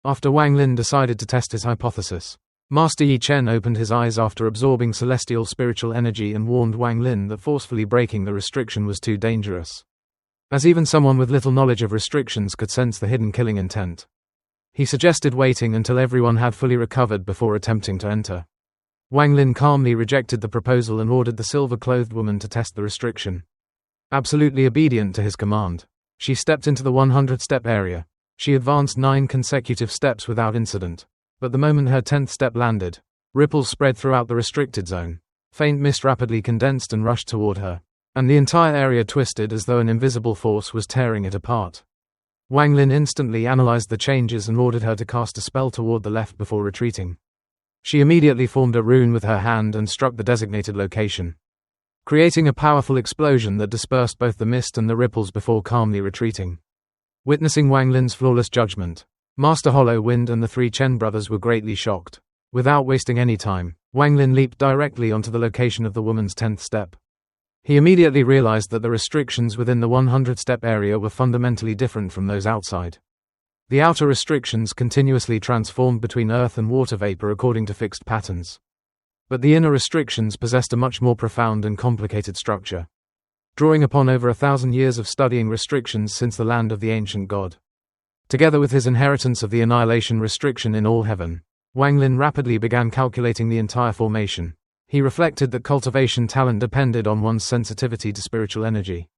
After Wang Lin decided to test his hypothesis, Master Yi Chen opened his eyes after absorbing celestial spiritual energy and warned Wang Lin that forcefully breaking the restriction was too dangerous, as even someone with little knowledge of restrictions could sense the hidden killing intent. He suggested waiting until everyone had fully recovered before attempting to enter. Wang Lin calmly rejected the proposal and ordered the silver-clothed woman to test the restriction. Absolutely obedient to his command, she stepped into the 100-step area. She advanced 9 consecutive steps without incident, but the moment her 10th step landed, ripples spread throughout the restricted zone. Faint mist rapidly condensed and rushed toward her, and the entire area twisted as though an invisible force was tearing it apart. Wang Lin instantly analyzed the changes and ordered her to cast a spell toward the left before retreating. She immediately formed a rune with her hand and struck the designated location, creating a powerful explosion that dispersed both the mist and the ripples before calmly retreating. Witnessing Wang Lin's flawless judgment, Master Hollow Wind and the 3 Chen brothers were greatly shocked. Without wasting any time, Wang Lin leaped directly onto the location of the woman's 10th step. He immediately realized that the restrictions within the 100-step area were fundamentally different from those outside. The outer restrictions continuously transformed between earth and water vapor according to fixed patterns. But the inner restrictions possessed a much more profound and complicated structure. Drawing upon over 1,000 years of studying restrictions since the land of the ancient god, together with his inheritance of the annihilation restriction in all heaven, Wang Lin rapidly began calculating the entire formation. He reflected that cultivation talent depended on one's sensitivity to spiritual energy,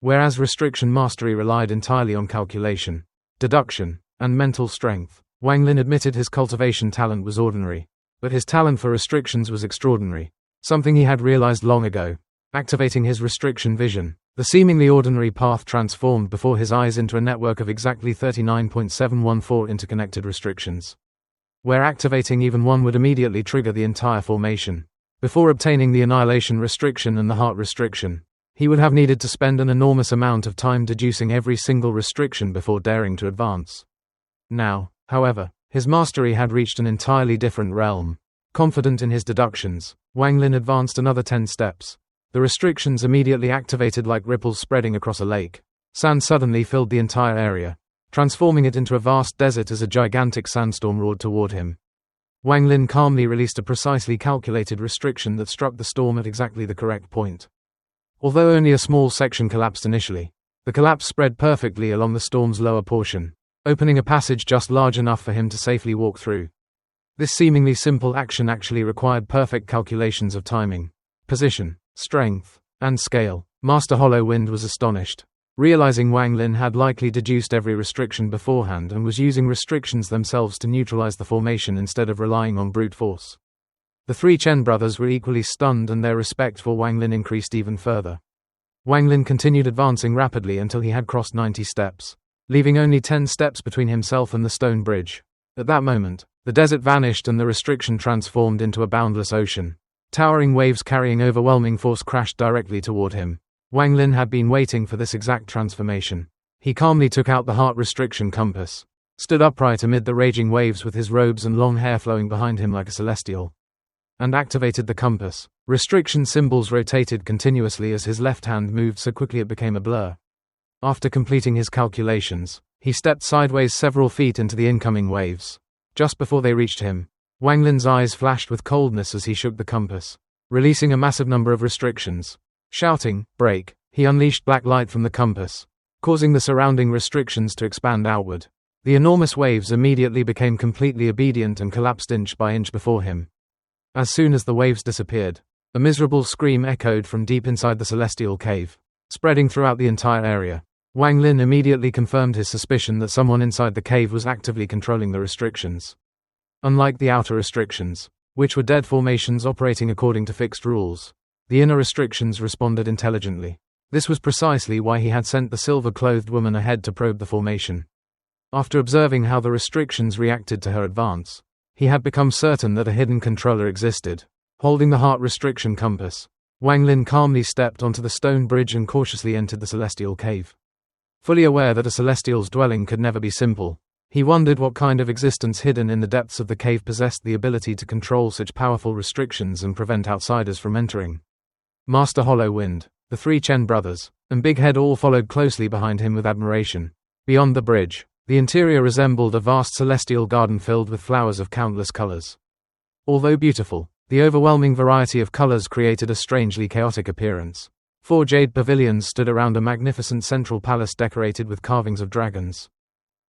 whereas restriction mastery relied entirely on calculation, deduction, and mental strength. Wang Lin admitted his cultivation talent was ordinary, but his talent for restrictions was extraordinary, something he had realized long ago. Activating his restriction vision, the seemingly ordinary path transformed before his eyes into a network of exactly 39.714 interconnected restrictions, where activating even one would immediately trigger the entire formation. Before obtaining the annihilation restriction and the heart restriction, he would have needed to spend an enormous amount of time deducing every single restriction before daring to advance. Now, however, his mastery had reached an entirely different realm. Confident in his deductions, Wang Lin advanced another 10 steps. The restrictions immediately activated like ripples spreading across a lake. Sand suddenly filled the entire area, transforming it into a vast desert as a gigantic sandstorm roared toward him. Wang Lin calmly released a precisely calculated restriction that struck the storm at exactly the correct point. Although only a small section collapsed initially, the collapse spread perfectly along the storm's lower portion, opening a passage just large enough for him to safely walk through. This seemingly simple action actually required perfect calculations of timing, position, strength, and scale. Master Hollow Wind was astonished, realizing Wang Lin had likely deduced every restriction beforehand and was using restrictions themselves to neutralize the formation instead of relying on brute force. The 3 Chen brothers were equally stunned and their respect for Wang Lin increased even further. Wang Lin continued advancing rapidly until he had crossed 90 steps, leaving only 10 steps between himself and the stone bridge. At that moment, the desert vanished and the restriction transformed into a boundless ocean. Towering waves carrying overwhelming force crashed directly toward him. Wang Lin had been waiting for this exact transformation. He calmly took out the heart restriction compass, stood upright amid the raging waves with his robes and long hair flowing behind him like a celestial, and activated the compass. Restriction symbols rotated continuously as his left hand moved so quickly it became a blur. After completing his calculations, he stepped sideways several feet into the incoming waves. Just before they reached him, Wang Lin's eyes flashed with coldness as he shook the compass, releasing a massive number of restrictions. Shouting, "Break!" he unleashed black light from the compass, causing the surrounding restrictions to expand outward. The enormous waves immediately became completely obedient and collapsed inch by inch before him. As soon as the waves disappeared, a miserable scream echoed from deep inside the celestial cave, spreading throughout the entire area. Wang Lin immediately confirmed his suspicion that someone inside the cave was actively controlling the restrictions. Unlike the outer restrictions, which were dead formations operating according to fixed rules, the inner restrictions responded intelligently. This was precisely why he had sent the silver-clothed woman ahead to probe the formation. After observing how the restrictions reacted to her advance, he had become certain that a hidden controller existed. Holding the heart restriction compass, Wang Lin calmly stepped onto the stone bridge and cautiously entered the celestial cave. Fully aware that a celestial's dwelling could never be simple, he wondered what kind of existence hidden in the depths of the cave possessed the ability to control such powerful restrictions and prevent outsiders from entering. Master Hollow Wind, the 3 Chen brothers, and Big Head all followed closely behind him with admiration. Beyond the bridge, The interior resembled a vast celestial garden filled with flowers of countless colors. Although beautiful, the overwhelming variety of colors created a strangely chaotic appearance. 4 jade pavilions stood around a magnificent central palace decorated with carvings of dragons,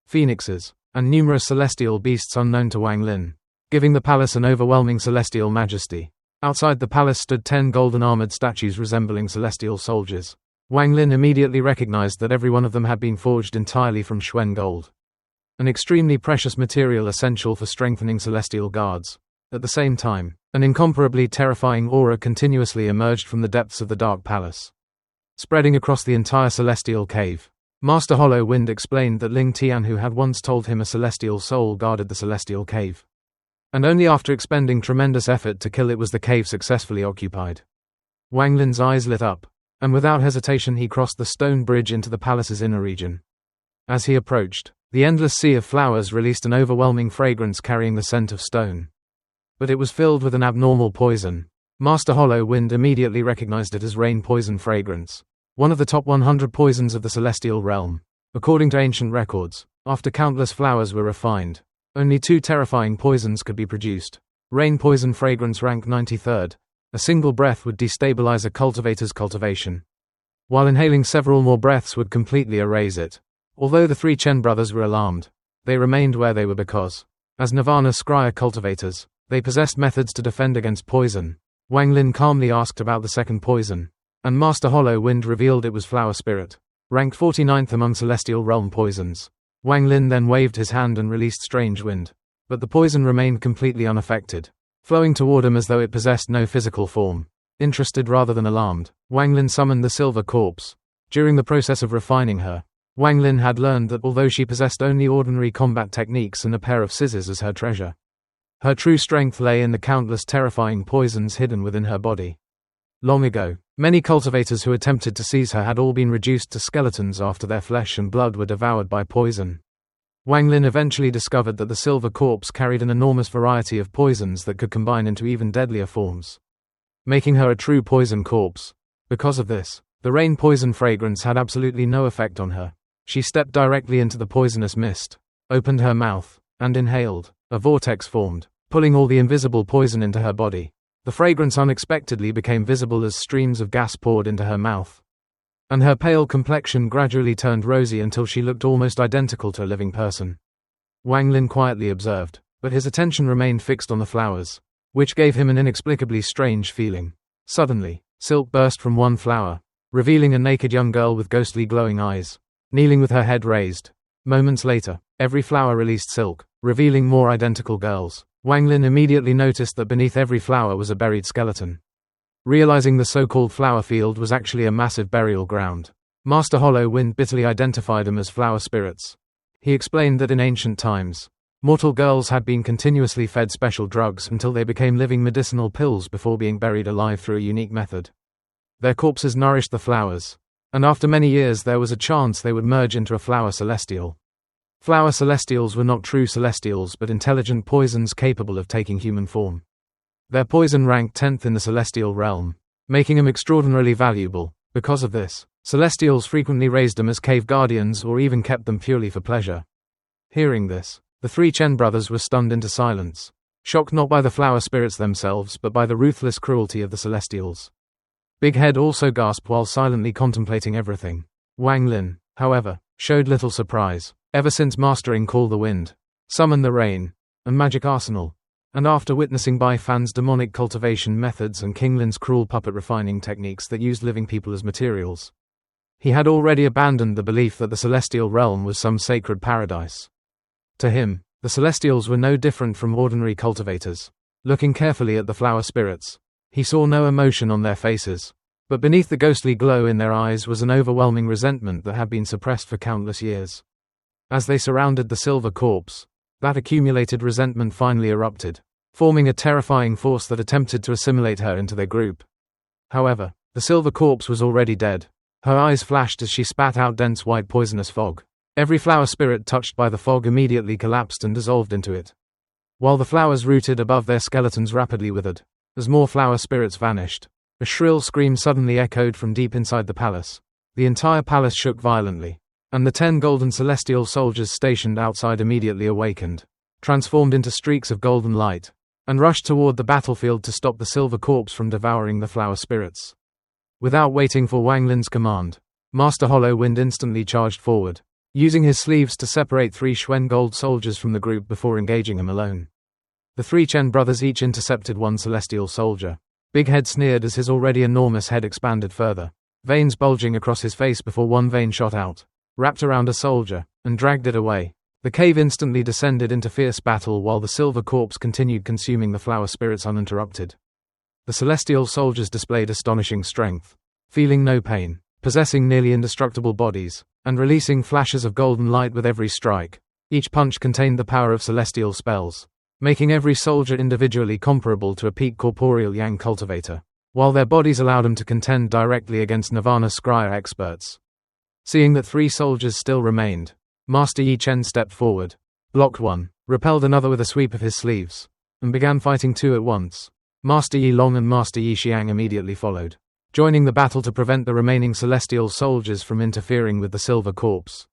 phoenixes, and numerous celestial beasts unknown to Wang Lin, giving the palace an overwhelming celestial majesty. Outside the palace stood 10 golden armored statues resembling celestial soldiers. Wang Lin immediately recognized that every one of them had been forged entirely from Xuan gold, an extremely precious material essential for strengthening celestial guards. At the same time, an incomparably terrifying aura continuously emerged from the depths of the Dark Palace, spreading across the entire celestial cave. Master Hollow Wind explained that Ling Tian, who had once told him a celestial soul guarded the celestial cave, and only after expending tremendous effort to kill it was the cave successfully occupied. Wang Lin's eyes lit up, and without hesitation he crossed the stone bridge into the palace's inner region. As he approached, the endless sea of flowers released an overwhelming fragrance carrying the scent of stone. But it was filled with an abnormal poison. Master Hollow Wind immediately recognized it as rain poison fragrance, one of the top 100 poisons of the celestial realm. According to ancient records, after countless flowers were refined, only 2 terrifying poisons could be produced. Rain poison fragrance ranked 93rd. A single breath would destabilize a cultivator's cultivation, while inhaling several more breaths would completely erase it. Although the 3 Chen brothers were alarmed, they remained where they were because, as Nirvana Scryer cultivators, they possessed methods to defend against poison. Wang Lin calmly asked about the second poison, and Master Hollow Wind revealed it was Flower Spirit, ranked 49th among celestial realm poisons. Wang Lin then waved his hand and released Strange Wind, but the poison remained completely unaffected, flowing toward him as though it possessed no physical form. Interested rather than alarmed, Wang Lin summoned the Silver Corpse. During the process of refining her, Wang Lin had learned that although she possessed only ordinary combat techniques and a pair of scissors as her treasure, her true strength lay in the countless terrifying poisons hidden within her body. Long ago, many cultivators who attempted to seize her had all been reduced to skeletons after their flesh and blood were devoured by poison. Wang Lin eventually discovered that the Silver Corpse carried an enormous variety of poisons that could combine into even deadlier forms, making her a true poison corpse. Because of this, the rain poison fragrance had absolutely no effect on her. She stepped directly into the poisonous mist, opened her mouth, and inhaled. A vortex formed, pulling all the invisible poison into her body. The fragrance unexpectedly became visible as streams of gas poured into her mouth, and her pale complexion gradually turned rosy until she looked almost identical to a living person. Wang Lin quietly observed, but his attention remained fixed on the flowers, which gave him an inexplicably strange feeling. Suddenly, silk burst from one flower, revealing a naked young girl with ghostly glowing eyes, kneeling with her head raised. Moments later, every flower released silk, revealing more identical girls. Wang Lin immediately noticed that beneath every flower was a buried skeleton. Realizing the so-called flower field was actually a massive burial ground, Master Hollow Wind bitterly identified them as flower spirits. He explained that in ancient times, mortal girls had been continuously fed special drugs until they became living medicinal pills before being buried alive through a unique method. Their corpses nourished the flowers, and after many years there was a chance they would merge into a flower celestial. Flower celestials were not true celestials but intelligent poisons capable of taking human form. Their poison ranked 10th in the celestial realm, making them extraordinarily valuable. Because of this, celestials frequently raised them as cave guardians or even kept them purely for pleasure. Hearing this, the 3 Chen brothers were stunned into silence, shocked not by the flower spirits themselves but by the ruthless cruelty of the celestials. Big Head also gasped while silently contemplating everything. Wang Lin, however, showed little surprise. Ever since mastering Call the Wind, Summon the Rain, and Magic Arsenal, and after witnessing Bai Fan's demonic cultivation methods and King Lin's cruel puppet refining techniques that used living people as materials, he had already abandoned the belief that the celestial realm was some sacred paradise. To him, the celestials were no different from ordinary cultivators. Looking carefully at the flower spirits, he saw no emotion on their faces, but beneath the ghostly glow in their eyes was an overwhelming resentment that had been suppressed for countless years. As they surrounded the Silver Corpse, that accumulated resentment finally erupted, forming a terrifying force that attempted to assimilate her into their group. However, the Silver Corpse was already dead. Her eyes flashed as she spat out dense white poisonous fog. Every flower spirit touched by the fog immediately collapsed and dissolved into it, while the flowers rooted above their skeletons rapidly withered. As more flower spirits vanished, a shrill scream suddenly echoed from deep inside the palace. The entire palace shook violently. and the 10 golden celestial soldiers stationed outside immediately awakened, transformed into streaks of golden light, and rushed toward the battlefield to stop the silver corpse from devouring the flower spirits. Without waiting for Wang Lin's command, Master Hollow Wind instantly charged forward, using his sleeves to separate 3 Xuan gold soldiers from the group before engaging him alone. The 3 Chen brothers each intercepted 1 celestial soldier. Big Head sneered as his already enormous head expanded further, veins bulging across his face before one vein shot out, wrapped around a soldier, and dragged it away. The cave instantly descended into fierce battle while the silver corpse continued consuming the flower spirits uninterrupted. The celestial soldiers displayed astonishing strength, feeling no pain, possessing nearly indestructible bodies, and releasing flashes of golden light with every strike. Each punch contained the power of celestial spells, making every soldier individually comparable to a peak corporeal yang cultivator, while their bodies allowed them to contend directly against Nirvana Scryer experts. Seeing that 3 soldiers still remained, Master Yi Chen stepped forward, blocked one, repelled another with a sweep of his sleeves, and began fighting 2 at once. Master Yi Long and Master Yi Xiang immediately followed, joining the battle to prevent the remaining celestial soldiers from interfering with the silver corpse.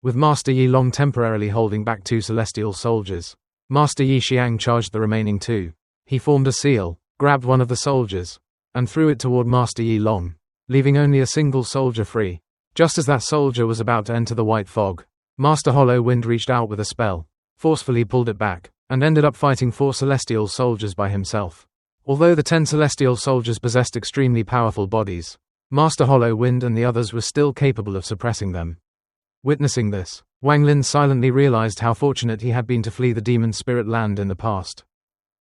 With Master Yi Long temporarily holding back 2 celestial soldiers, Master Yi Xiang charged the remaining 2. He formed a seal, grabbed one of the soldiers, and threw it toward Master Yi Long, leaving only a single soldier free. Just as that soldier was about to enter the white fog, Master Hollow Wind reached out with a spell, forcefully pulled it back, and ended up fighting 4 celestial soldiers by himself. Although the 10 celestial soldiers possessed extremely powerful bodies, Master Hollow Wind and the others were still capable of suppressing them. Witnessing this, Wang Lin silently realized how fortunate he had been to flee the demon spirit land in the past.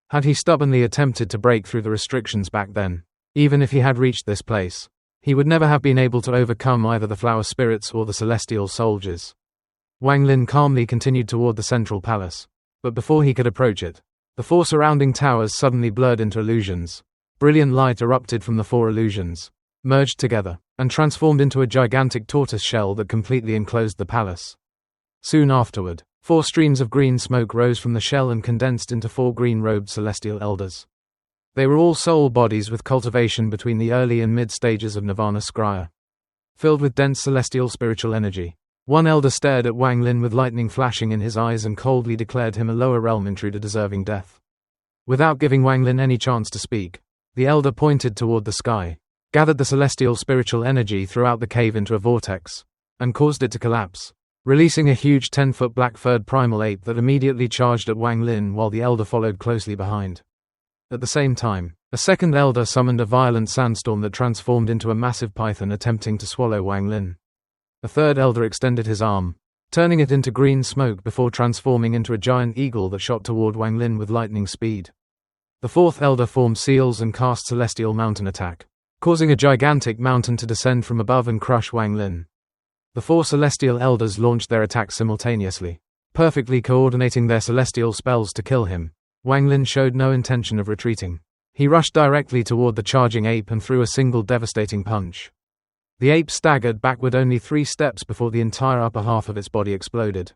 Had he stubbornly attempted to break through the restrictions back then, even if he had reached this place, he would never have been able to overcome either the flower spirits or the celestial soldiers. Wang Lin calmly continued toward the central palace, but before he could approach it, the 4 surrounding towers suddenly blurred into illusions. Brilliant light erupted from the 4 illusions, merged together, and transformed into a gigantic tortoise shell that completely enclosed the palace. Soon afterward, 4 streams of green smoke rose from the shell and condensed into 4 green-robed celestial elders. They were all soul bodies with cultivation between the early and mid stages of Nirvana Scryer. Filled with dense celestial spiritual energy, one elder stared at Wang Lin with lightning flashing in his eyes and coldly declared him a lower realm intruder deserving death. Without giving Wang Lin any chance to speak, the elder pointed toward the sky, gathered the celestial spiritual energy throughout the cave into a vortex, and caused it to collapse, releasing a huge 10-foot black-furred primal ape that immediately charged at Wang Lin while the elder followed closely behind. At the same time, a second elder summoned a violent sandstorm that transformed into a massive python attempting to swallow Wang Lin. A third elder extended his arm, turning it into green smoke before transforming into a giant eagle that shot toward Wang Lin with lightning speed. The fourth elder formed seals and cast Celestial Mountain Attack, causing a gigantic mountain to descend from above and crush Wang Lin. The 4 celestial elders launched their attacks simultaneously, perfectly coordinating their celestial spells to kill him. Wang Lin showed no intention of retreating. He rushed directly toward the charging ape and threw a single devastating punch. The ape staggered backward only 3 steps before the entire upper half of its body exploded.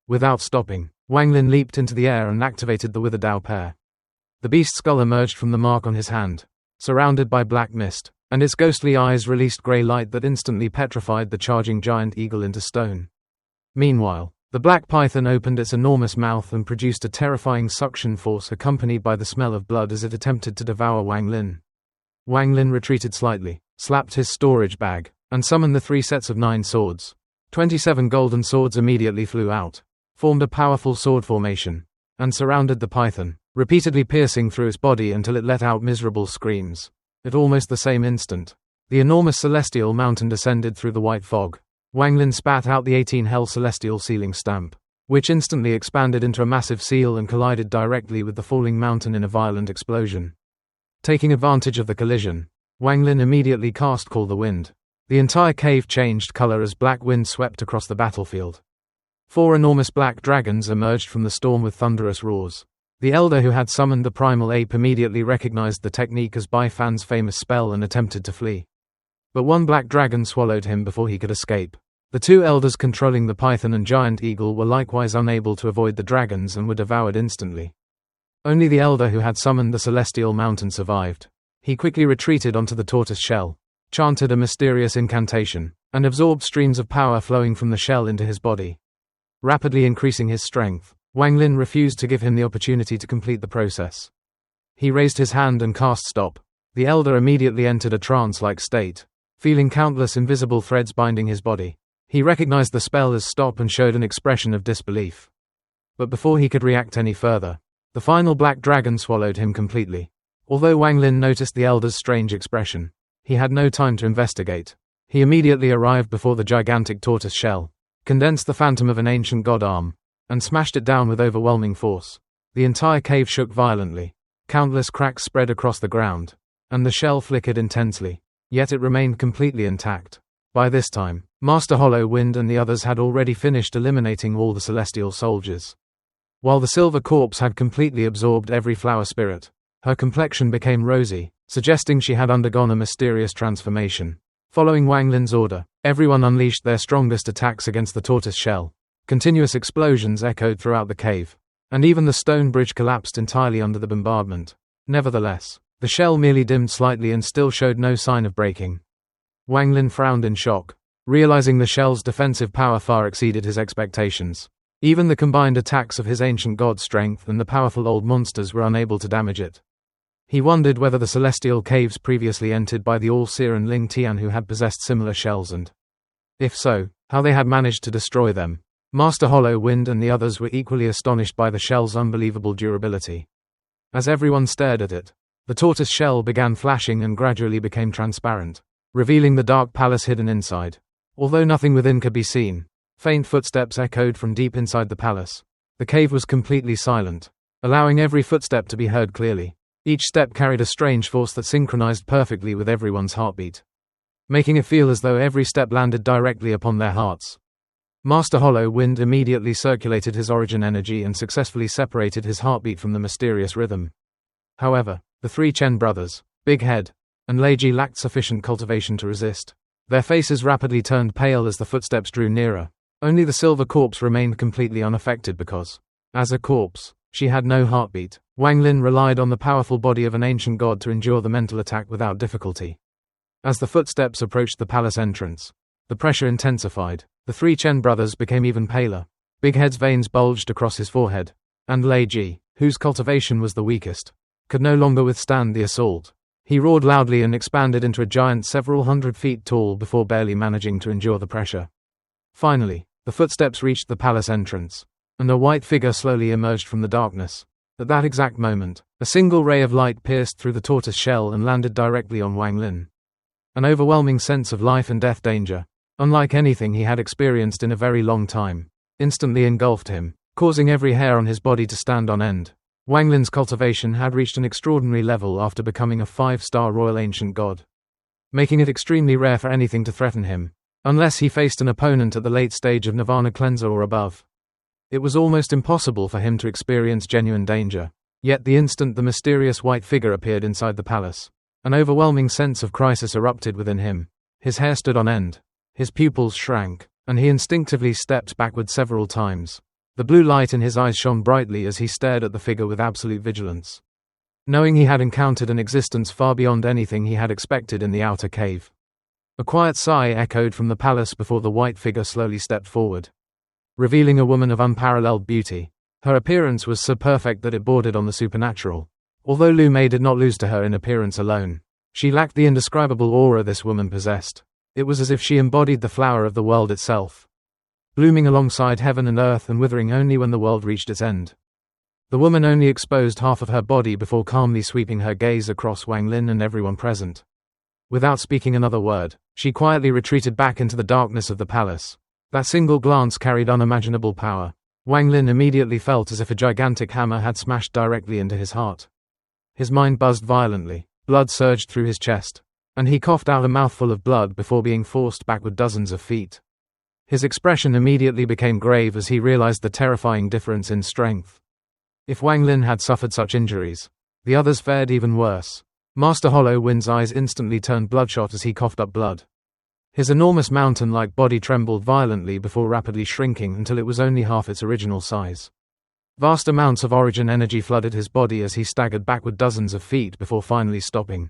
Without stopping, Wang Lin leaped into the air and activated the Wither Dao pair. The beast's skull emerged from the mark on his hand, surrounded by black mist, and its ghostly eyes released grey light that instantly petrified the charging giant eagle into stone. Meanwhile, the black python opened its enormous mouth and produced a terrifying suction force accompanied by the smell of blood as it attempted to devour Wang Lin. Wang Lin retreated slightly, slapped his storage bag, and summoned the 3 sets of 9 swords. 27 golden swords immediately flew out, formed a powerful sword formation, and surrounded the python, repeatedly piercing through its body until it let out miserable screams. At almost the same instant, the enormous celestial mountain descended through the white fog. Wang Lin spat out the 18 Hell Celestial Sealing Stamp, which instantly expanded into a massive seal and collided directly with the falling mountain in a violent explosion. Taking advantage of the collision, Wang Lin immediately cast Call the Wind. The entire cave changed color as black wind swept across the battlefield. 4 enormous black dragons emerged from the storm with thunderous roars. The elder who had summoned the primal ape immediately recognized the technique as Bai Fan's famous spell and attempted to flee. But one black dragon swallowed him before he could escape. The 2 elders controlling the python and giant eagle were likewise unable to avoid the dragons and were devoured instantly. Only the elder who had summoned the celestial mountain survived. He quickly retreated onto the tortoise shell, chanted a mysterious incantation, and absorbed streams of power flowing from the shell into his body, rapidly increasing his strength. Wang Lin refused to give him the opportunity to complete the process. He raised his hand and cast stop. The elder immediately entered a trance-like state, feeling countless invisible threads binding his body. He recognized the spell as stop and showed an expression of disbelief. But before he could react any further, the final black dragon swallowed him completely. Although Wang Lin noticed the elder's strange expression, he had no time to investigate. He immediately arrived before the gigantic tortoise shell, condensed the phantom of an ancient god arm, and smashed it down with overwhelming force. The entire cave shook violently. Countless cracks spread across the ground, and the shell flickered intensely, yet it remained completely intact. By this time, Master Hollow Wind and the others had already finished eliminating all the celestial soldiers. While the silver corpse had completely absorbed every flower spirit, her complexion became rosy, suggesting she had undergone a mysterious transformation. Following Wang Lin's order, everyone unleashed their strongest attacks against the tortoise shell. Continuous explosions echoed throughout the cave, and even the stone bridge collapsed entirely under the bombardment. Nevertheless, the shell merely dimmed slightly and still showed no sign of breaking. Wang Lin frowned in shock, realizing the shell's defensive power far exceeded his expectations. Even the combined attacks of his ancient god strength and the powerful old monsters were unable to damage it. He wondered whether the celestial caves previously entered by the All-Seer and Ling Tian who had possessed similar shells and, if so, how they had managed to destroy them. Master Hollow Wind and the others were equally astonished by the shell's unbelievable durability. As everyone stared at it, the tortoise shell began flashing and gradually became transparent, revealing the dark palace hidden inside. Although nothing within could be seen, faint footsteps echoed from deep inside the palace. The cave was completely silent, allowing every footstep to be heard clearly. Each step carried a strange force that synchronized perfectly with everyone's heartbeat, making it feel as though every step landed directly upon their hearts. Master Hollow Wind immediately circulated his origin energy and successfully separated his heartbeat from the mysterious rhythm. However, the three Chen brothers, Big Head, and Lei Ji lacked sufficient cultivation to resist. Their faces rapidly turned pale as the footsteps drew nearer. Only the silver corpse remained completely unaffected because, as a corpse, she had no heartbeat. Wang Lin relied on the powerful body of an ancient god to endure the mental attack without difficulty. As the footsteps approached the palace entrance, the pressure intensified. The three Chen brothers became even paler. Big Head's veins bulged across his forehead, and Lei Ji, whose cultivation was the weakest, could no longer withstand the assault. He roared loudly and expanded into a giant several hundred feet tall before barely managing to endure the pressure. Finally, the footsteps reached the palace entrance, and a white figure slowly emerged from the darkness. At that exact moment, a single ray of light pierced through the tortoise shell and landed directly on Wang Lin. An overwhelming sense of life and death danger, unlike anything he had experienced in a very long time, instantly engulfed him, causing every hair on his body to stand on end. Wang Lin's cultivation had reached an extraordinary level after becoming a 5-star royal ancient god, making it extremely rare for anything to threaten him, unless he faced an opponent at the late stage of Nirvana Cleanser or above. It was almost impossible for him to experience genuine danger. Yet the instant the mysterious white figure appeared inside the palace, an overwhelming sense of crisis erupted within him. His hair stood on end. His pupils shrank, and he instinctively stepped backward several times. The blue light in his eyes shone brightly as he stared at the figure with absolute vigilance, knowing he had encountered an existence far beyond anything he had expected in the outer cave. A quiet sigh echoed from the palace before the white figure slowly stepped forward, revealing a woman of unparalleled beauty. Her appearance was so perfect that it bordered on the supernatural. Although Lu Mei did not lose to her in appearance alone, she lacked the indescribable aura this woman possessed. It was as if she embodied the flower of the world itself, blooming alongside heaven and earth and withering only when the world reached its end. The woman only exposed half of her body before calmly sweeping her gaze across Wang Lin and everyone present. Without speaking another word, she quietly retreated back into the darkness of the palace. That single glance carried unimaginable power. Wang Lin immediately felt as if a gigantic hammer had smashed directly into his heart. His mind buzzed violently, blood surged through his chest, and he coughed out a mouthful of blood before being forced backward dozens of feet. His expression immediately became grave as he realized the terrifying difference in strength. If Wang Lin had suffered such injuries, the others fared even worse. Master Hollow Wind's eyes instantly turned bloodshot as he coughed up blood. His enormous mountain-like body trembled violently before rapidly shrinking until it was only half its original size. Vast amounts of origin energy flooded his body as he staggered backward dozens of feet before finally stopping.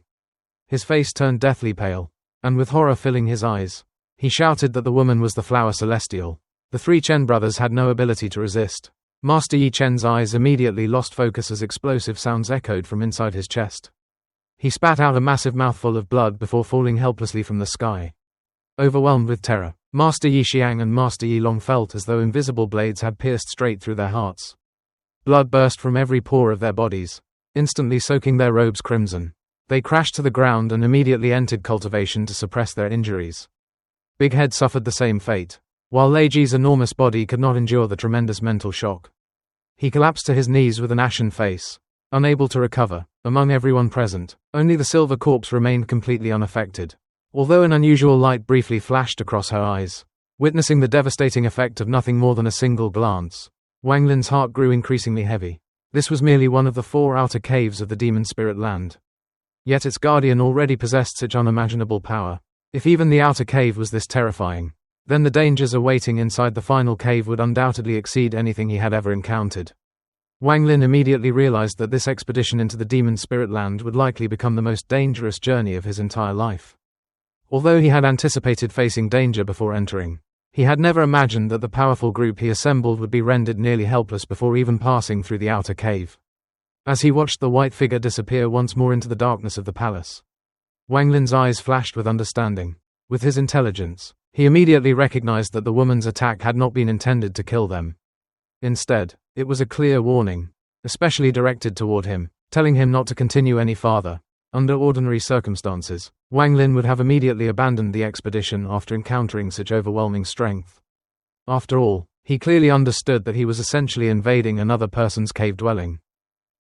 His face turned deathly pale, and with horror filling his eyes, He shouted that the woman was the flower celestial. The three Chen brothers had no ability to resist. Master Yi Chen's eyes immediately lost focus as explosive sounds echoed from inside his chest. He spat out a massive mouthful of blood before falling helplessly from the sky. Overwhelmed with terror, Master Yi Xiang and Master Yi Long felt as though invisible blades had pierced straight through their hearts. Blood burst from every pore of their bodies, instantly soaking their robes crimson. They crashed to the ground and immediately entered cultivation to suppress their injuries. Big Head suffered the same fate, while Lei Ji's enormous body could not endure the tremendous mental shock. He collapsed to his knees with an ashen face, unable to recover. Among everyone present, only the silver corpse remained completely unaffected, although an unusual light briefly flashed across her eyes. Witnessing the devastating effect of nothing more than a single glance, Wang Lin's heart grew increasingly heavy. This was merely one of the 4 outer caves of the demon spirit land. Yet its guardian already possessed such unimaginable power. If even the outer cave was this terrifying, then the dangers awaiting inside the final cave would undoubtedly exceed anything he had ever encountered. Wang Lin immediately realized that this expedition into the demon spirit land would likely become the most dangerous journey of his entire life. Although he had anticipated facing danger before entering, he had never imagined that the powerful group he assembled would be rendered nearly helpless before even passing through the outer cave. As he watched the white figure disappear once more into the darkness of the palace, Wang Lin's eyes flashed with understanding. With his intelligence, he immediately recognized that the woman's attack had not been intended to kill them. Instead, it was a clear warning, especially directed toward him, telling him not to continue any farther. Under ordinary circumstances, Wang Lin would have immediately abandoned the expedition after encountering such overwhelming strength. After all, he clearly understood that he was essentially invading another person's cave dwelling,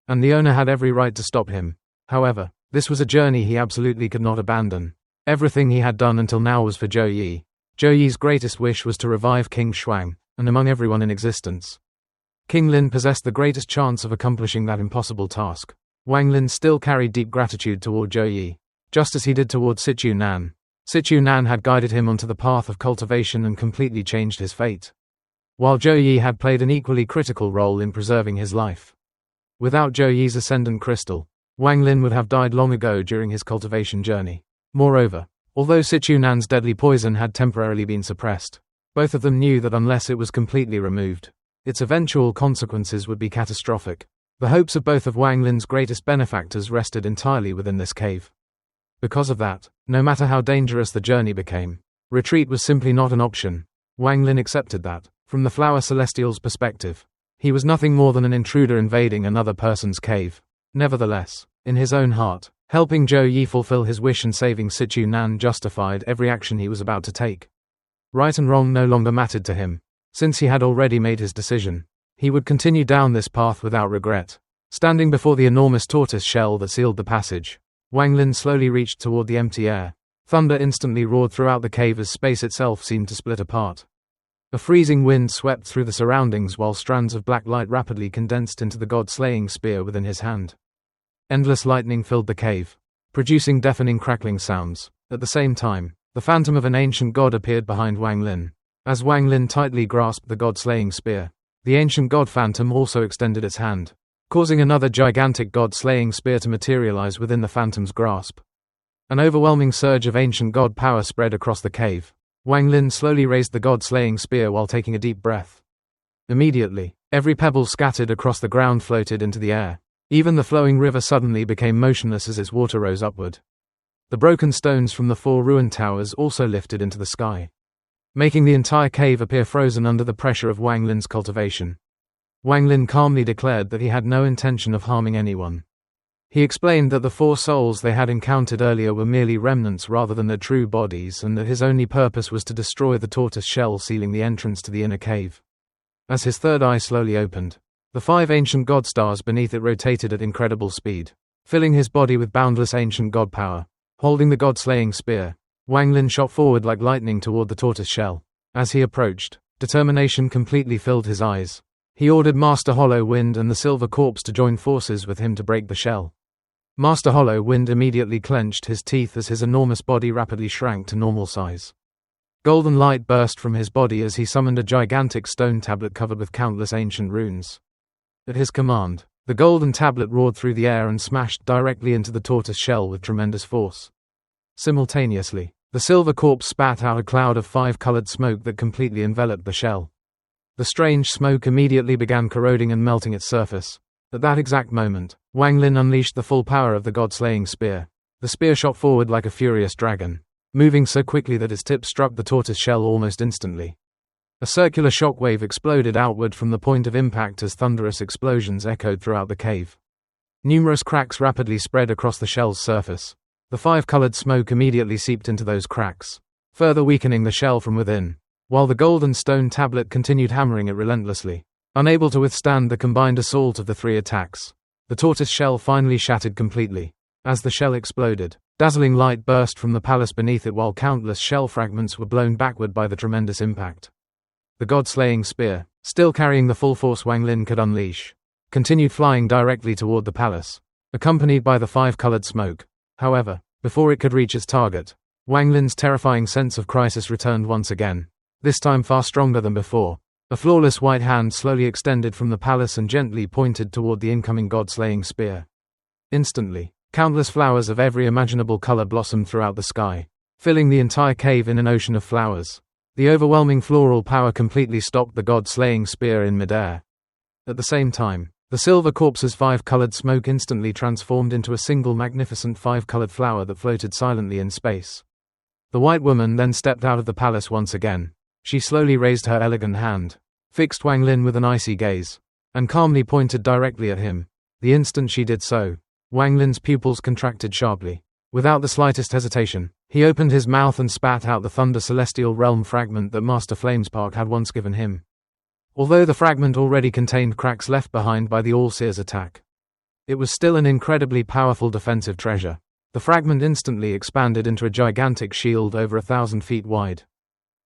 and the owner had every right to stop him. However, this was a journey he absolutely could not abandon. Everything he had done until now was for Zhou Yi. Zhou Yi's greatest wish was to revive King Shuang, and among everyone in existence, King Lin possessed the greatest chance of accomplishing that impossible task. Wang Lin still carried deep gratitude toward Zhou Yi, just as he did toward Situ Nan. Situ Nan had guided him onto the path of cultivation and completely changed his fate, while Zhou Yi had played an equally critical role in preserving his life. Without Zhou Yi's ascendant crystal, Wang Lin would have died long ago during his cultivation journey. Moreover, although Situ Nan's deadly poison had temporarily been suppressed, both of them knew that unless it was completely removed, its eventual consequences would be catastrophic. The hopes of both of Wang Lin's greatest benefactors rested entirely within this cave. Because of that, no matter how dangerous the journey became, retreat was simply not an option. Wang Lin accepted that, from the Flower Celestial's perspective, he was nothing more than an intruder invading another person's cave. Nevertheless, in his own heart, helping Zhou Yi fulfill his wish and saving Situ Nan justified every action he was about to take. Right and wrong no longer mattered to him. Since he had already made his decision, he would continue down this path without regret. Standing before the enormous tortoise shell that sealed the passage, Wang Lin slowly reached toward the empty air. Thunder instantly roared throughout the cave as space itself seemed to split apart. A freezing wind swept through the surroundings while strands of black light rapidly condensed into the god-slaying spear within his hand. Endless lightning filled the cave, producing deafening crackling sounds. At the same time, the phantom of an ancient god appeared behind Wang Lin. As Wang Lin tightly grasped the god-slaying spear, the ancient god phantom also extended its hand, causing another gigantic god-slaying spear to materialize within the phantom's grasp. An overwhelming surge of ancient god power spread across the cave. Wang Lin slowly raised the god-slaying spear while taking a deep breath. Immediately, every pebble scattered across the ground floated into the air. Even the flowing river suddenly became motionless as its water rose upward. The broken stones from the 4 ruined towers also lifted into the sky, making the entire cave appear frozen under the pressure of Wang Lin's cultivation. Wang Lin calmly declared that he had no intention of harming anyone. He explained that the 4 souls they had encountered earlier were merely remnants rather than their true bodies, and that his only purpose was to destroy the tortoise shell sealing the entrance to the inner cave. As his third eye slowly opened, the 5 ancient god stars beneath it rotated at incredible speed, filling his body with boundless ancient god power. Holding the god-slaying spear, Wang Lin shot forward like lightning toward the tortoise shell. As he approached, determination completely filled his eyes. He ordered Master Hollow Wind and the Silver Corpse to join forces with him to break the shell. Master Hollow Wind immediately clenched his teeth as his enormous body rapidly shrank to normal size. Golden light burst from his body as he summoned a gigantic stone tablet covered with countless ancient runes. At his command, the golden tablet roared through the air and smashed directly into the tortoise shell with tremendous force. Simultaneously, The silver corpse spat out a cloud of 5-colored smoke that completely enveloped the shell. The strange smoke immediately began corroding and melting its surface. At that exact moment, Wang Lin unleashed the full power of the god-slaying spear. The spear shot forward like a furious dragon, moving so quickly that its tip struck the tortoise shell almost instantly. A circular shockwave exploded outward from the point of impact as thunderous explosions echoed throughout the cave. Numerous cracks rapidly spread across the shell's surface. The 5-colored smoke immediately seeped into those cracks, further weakening the shell from within, while the golden stone tablet continued hammering it relentlessly. Unable to withstand the combined assault of the 3 attacks, the tortoise shell finally shattered completely. As the shell exploded, dazzling light burst from the palace beneath it while countless shell fragments were blown backward by the tremendous impact. The god-slaying spear, still carrying the full force Wang Lin could unleash, continued flying directly toward the palace, accompanied by the 5-colored smoke. However, before it could reach its target, Wang Lin's terrifying sense of crisis returned once again, this time far stronger than before. A flawless white hand slowly extended from the palace and gently pointed toward the incoming god-slaying spear. Instantly, countless flowers of every imaginable color blossomed throughout the sky, filling the entire cave in an ocean of flowers. The overwhelming floral power completely stopped the god-slaying spear in midair. At the same time, the silver corpse's 5-colored smoke instantly transformed into a single magnificent 5-colored flower that floated silently in space. The white woman then stepped out of the palace once again. She slowly raised her elegant hand, fixed Wang Lin with an icy gaze, and calmly pointed directly at him. The instant she did so, Wang Lin's pupils contracted sharply. Without the slightest hesitation, he opened his mouth and spat out the Thunder Celestial Realm fragment that Master Flamespark had once given him. Although the fragment already contained cracks left behind by the All-Seer's attack, it was still an incredibly powerful defensive treasure. The fragment instantly expanded into a gigantic shield over 1,000 feet wide,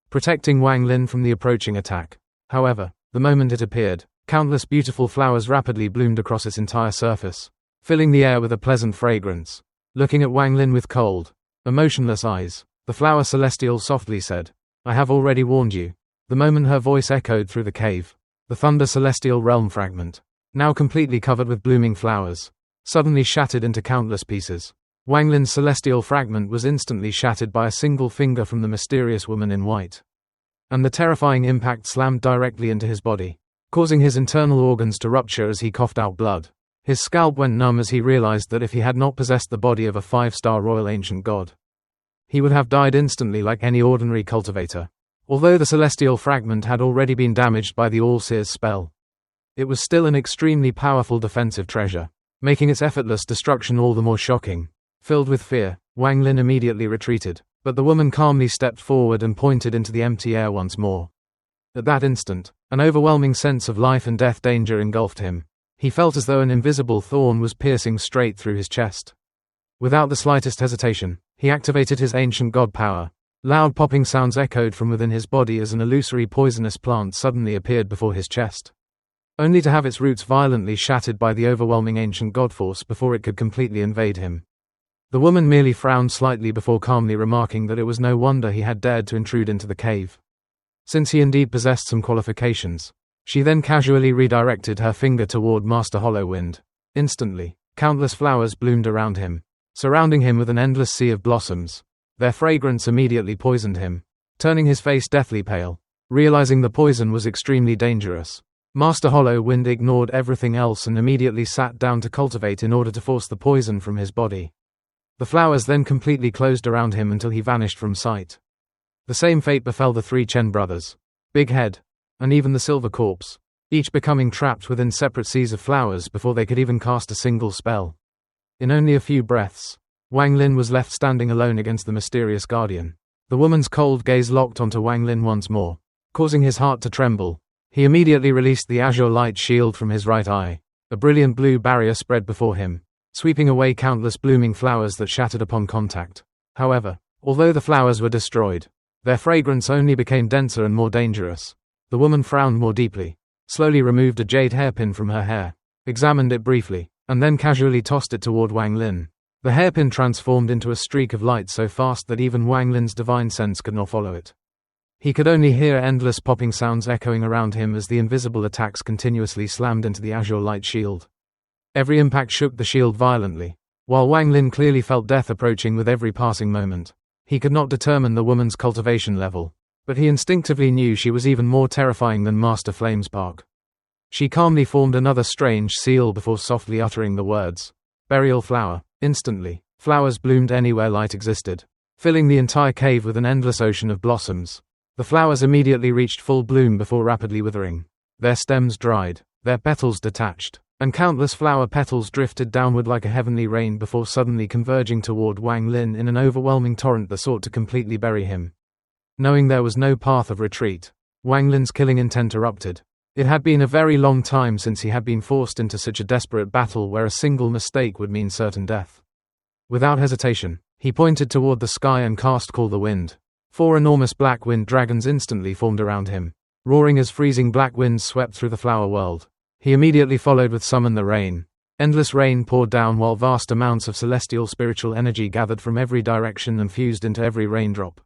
protecting Wang Lin from the approaching attack. However, the moment it appeared, countless beautiful flowers rapidly bloomed across its entire surface, filling the air with a pleasant fragrance. Looking at Wang Lin with cold, emotionless eyes, the flower celestial softly said, "I have already warned you." The moment her voice echoed through the cave, the Thunder Celestial Realm fragment, now completely covered with blooming flowers, suddenly shattered into countless pieces. Wang Lin's celestial fragment was instantly shattered by a single finger from the mysterious woman in white, and the terrifying impact slammed directly into his body, causing his internal organs to rupture as he coughed out blood. His scalp went numb as he realized that if he had not possessed the body of a 5-star royal ancient god, he would have died instantly like any ordinary cultivator. Although the celestial fragment had already been damaged by the All-Seer's spell, it was still an extremely powerful defensive treasure, making its effortless destruction all the more shocking. Filled with fear, Wang Lin immediately retreated, but the woman calmly stepped forward and pointed into the empty air once more. At that instant, an overwhelming sense of life and death danger engulfed him. He felt as though an invisible thorn was piercing straight through his chest. Without the slightest hesitation, he activated his ancient god power. Loud popping sounds echoed from within his body as an illusory poisonous plant suddenly appeared before his chest, only to have its roots violently shattered by the overwhelming ancient god force before it could completely invade him. The woman merely frowned slightly before calmly remarking that it was no wonder he had dared to intrude into the cave, since he indeed possessed some qualifications. She then casually redirected her finger toward Master Hollowwind. Instantly, countless flowers bloomed around him, surrounding him with an endless sea of blossoms. Their fragrance immediately poisoned him, turning his face deathly pale. Realizing the poison was extremely dangerous, Master Hollowwind ignored everything else and immediately sat down to cultivate in order to force the poison from his body. The flowers then completely closed around him until he vanished from sight. The same fate befell the 3 Chen brothers, Big Head, and even the Silver Corpse, each becoming trapped within separate seas of flowers before they could even cast a single spell. In only a few breaths, Wang Lin was left standing alone against the mysterious guardian. The woman's cold gaze locked onto Wang Lin once more, causing his heart to tremble. He immediately released the azure light shield from his right eye. A brilliant blue barrier spread before him, sweeping away countless blooming flowers that shattered upon contact. However, although the flowers were destroyed, their fragrance only became denser and more dangerous. The woman frowned more deeply, slowly removed a jade hairpin from her hair, examined it briefly, and then casually tossed it toward Wang Lin. The hairpin transformed into a streak of light so fast that even Wang Lin's divine sense could not follow it. He could only hear endless popping sounds echoing around him as the invisible attacks continuously slammed into the azure light shield. Every impact shook the shield violently. While Wang Lin clearly felt death approaching with every passing moment, He could not determine the woman's cultivation level, but he instinctively knew she was even more terrifying than Master Flamespark. She calmly formed another strange seal before softly uttering the words, "Burial flower." Instantly, flowers bloomed anywhere light existed, filling the entire cave with an endless ocean of blossoms. The flowers immediately reached full bloom before rapidly withering. Their stems dried, their petals detached, and countless flower petals drifted downward like a heavenly rain before suddenly converging toward Wang Lin in an overwhelming torrent that sought to completely bury him. Knowing there was no path of retreat, Wang Lin's killing intent erupted. It had been a very long time since he had been forced into such a desperate battle where a single mistake would mean certain death. Without hesitation, he pointed toward the sky and cast Call the Wind. 4 enormous black wind dragons instantly formed around him, roaring as freezing black winds swept through the flower world. He immediately followed with Summon the Rain. Endless rain poured down while vast amounts of celestial spiritual energy gathered from every direction and fused into every raindrop.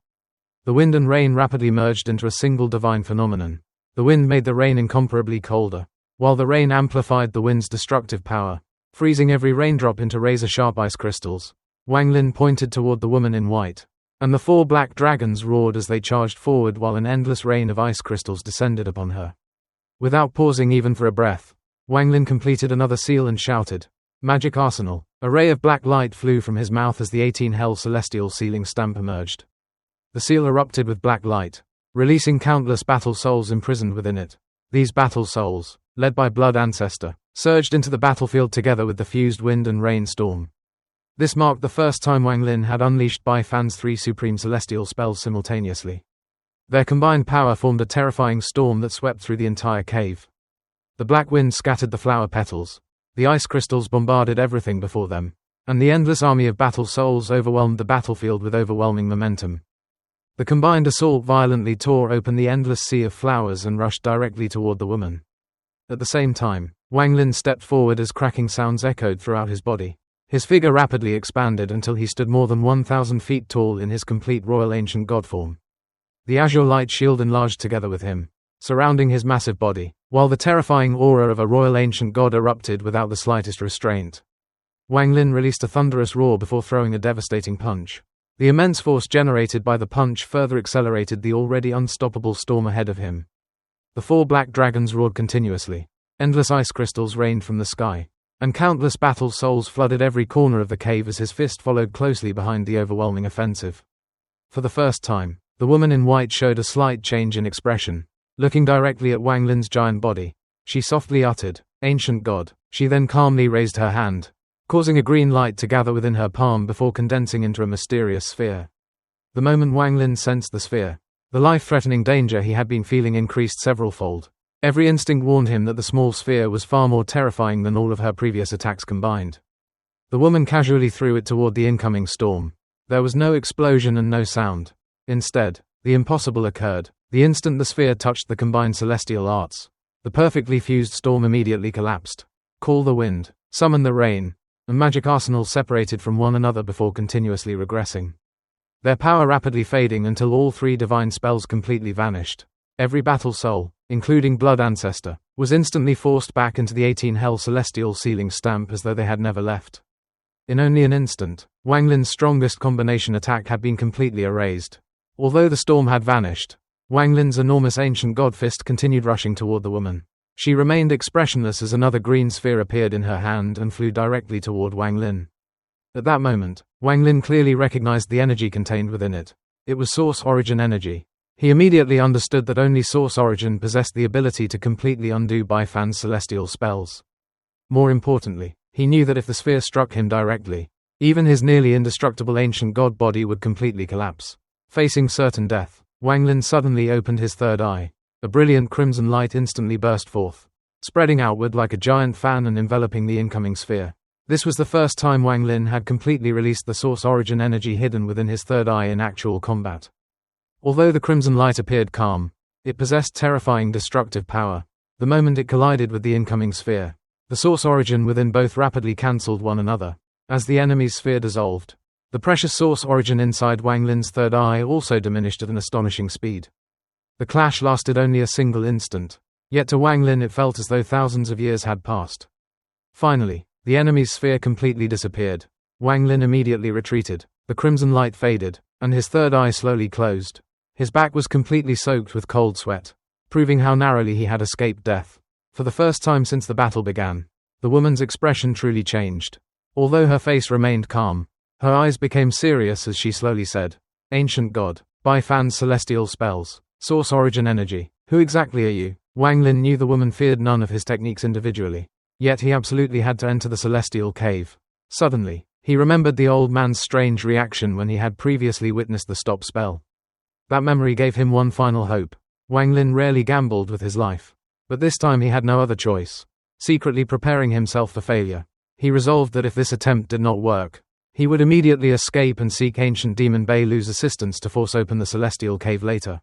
The wind and rain rapidly merged into a single divine phenomenon. The wind made the rain incomparably colder, while the rain amplified the wind's destructive power, freezing every raindrop into razor-sharp ice crystals. Wang Lin pointed toward the woman in white, and the 4 black dragons roared as they charged forward while an endless rain of ice crystals descended upon her. Without pausing even for a breath, Wang Lin completed another seal and shouted, "Magic Arsenal." A ray of black light flew from his mouth as the 18 Hell Celestial Sealing Stamp emerged. The seal erupted with black light, releasing countless battle souls imprisoned within it. These battle souls, led by Blood Ancestor, surged into the battlefield together with the fused wind and rain storm. This marked the first time Wang Lin had unleashed Bai Fan's 3 supreme celestial spells simultaneously. Their combined power formed a terrifying storm that swept through the entire cave. The black wind scattered the flower petals, the ice crystals bombarded everything before them, and the endless army of battle souls overwhelmed the battlefield with overwhelming momentum. The combined assault violently tore open the endless sea of flowers and rushed directly toward the woman. At the same time, Wang Lin stepped forward as cracking sounds echoed throughout his body. His figure rapidly expanded until he stood more than 1,000 feet tall in his complete royal ancient god form. The azure light shield enlarged together with him, surrounding his massive body, while the terrifying aura of a royal ancient god erupted without the slightest restraint. Wang Lin released a thunderous roar before throwing a devastating punch. The immense force generated by the punch further accelerated the already unstoppable storm ahead of him. The 4 black dragons roared continuously. Endless ice crystals rained from the sky, and countless battle souls flooded every corner of the cave as his fist followed closely behind the overwhelming offensive. For the first time, the woman in white showed a slight change in expression. Looking directly at Wang Lin's giant body, she softly uttered, "Ancient God." She then calmly raised her hand, causing a green light to gather within her palm before condensing into a mysterious sphere. The moment Wang Lin sensed the sphere, the life-threatening danger he had been feeling increased several-fold. Every instinct warned him that the small sphere was far more terrifying than all of her previous attacks combined. The woman casually threw it toward the incoming storm. There was no explosion and no sound. Instead, the impossible occurred. The instant the sphere touched the combined celestial arts, the perfectly fused storm immediately collapsed. Call the Wind, Summon the Rain, and Magic Arsenal separated from one another before continuously regressing, their power rapidly fading until all 3 divine spells completely vanished. Every battle soul, including Blood Ancestor, was instantly forced back into the 18 Hell Celestial Sealing Stamp as though they had never left. In only an instant, Wang Lin's strongest combination attack had been completely erased. Although the storm had vanished, Wang Lin's enormous ancient god fist continued rushing toward the woman. She remained expressionless as another green sphere appeared in her hand and flew directly toward Wang Lin. At that moment, Wang Lin clearly recognized the energy contained within it. It was Source Origin energy. He immediately understood that only Source Origin possessed the ability to completely undo Bai Fan's celestial spells. More importantly, he knew that if the sphere struck him directly, even his nearly indestructible ancient god body would completely collapse. Facing certain death, Wang Lin suddenly opened his third eye. A brilliant crimson light instantly burst forth, spreading outward like a giant fan and enveloping the incoming sphere. This was the first time Wang Lin had completely released the Source Origin energy hidden within his third eye in actual combat. Although the crimson light appeared calm, it possessed terrifying destructive power. The moment it collided with the incoming sphere, the Source Origin within both rapidly cancelled one another. As the enemy's sphere dissolved, the precious Source Origin inside Wang Lin's third eye also diminished at an astonishing speed. The clash lasted only a single instant, yet to Wang Lin it felt as though thousands of years had passed. Finally, the enemy's sphere completely disappeared. Wang Lin immediately retreated, the crimson light faded, and his third eye slowly closed. His back was completely soaked with cold sweat, proving how narrowly he had escaped death. For the first time since the battle began, the woman's expression truly changed. Although her face remained calm, her eyes became serious as she slowly said, "Ancient God, Bai Fan's celestial spells, source origin energy, who exactly are you?" Wang Lin knew the woman feared none of his techniques individually, yet he absolutely had to enter the celestial cave. Suddenly, he remembered the old man's strange reaction when he had previously witnessed the stop spell. That memory gave him one final hope. Wang Lin rarely gambled with his life, but this time he had no other choice. Secretly preparing himself for failure, he resolved that if this attempt did not work, he would immediately escape and seek ancient demon Beilu's assistance to force open the celestial cave later.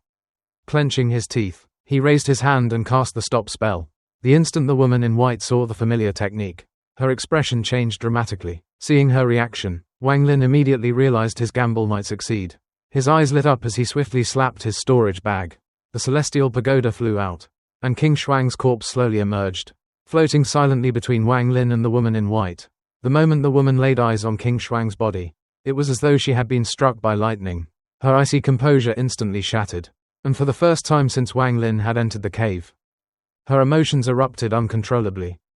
Clenching his teeth, he raised his hand and cast the stop spell. The instant the woman in white saw the familiar technique, her expression changed dramatically. Seeing her reaction, Wang Lin immediately realized his gamble might succeed. His eyes lit up as he swiftly slapped his storage bag. The celestial pagoda flew out, and King Shuang's corpse slowly emerged, floating silently between Wang Lin and the woman in white. The moment the woman laid eyes on King Shuang's body, it was as though she had been struck by lightning. Her icy composure instantly shattered, and for the first time since Wang Lin had entered the cave, her emotions erupted uncontrollably.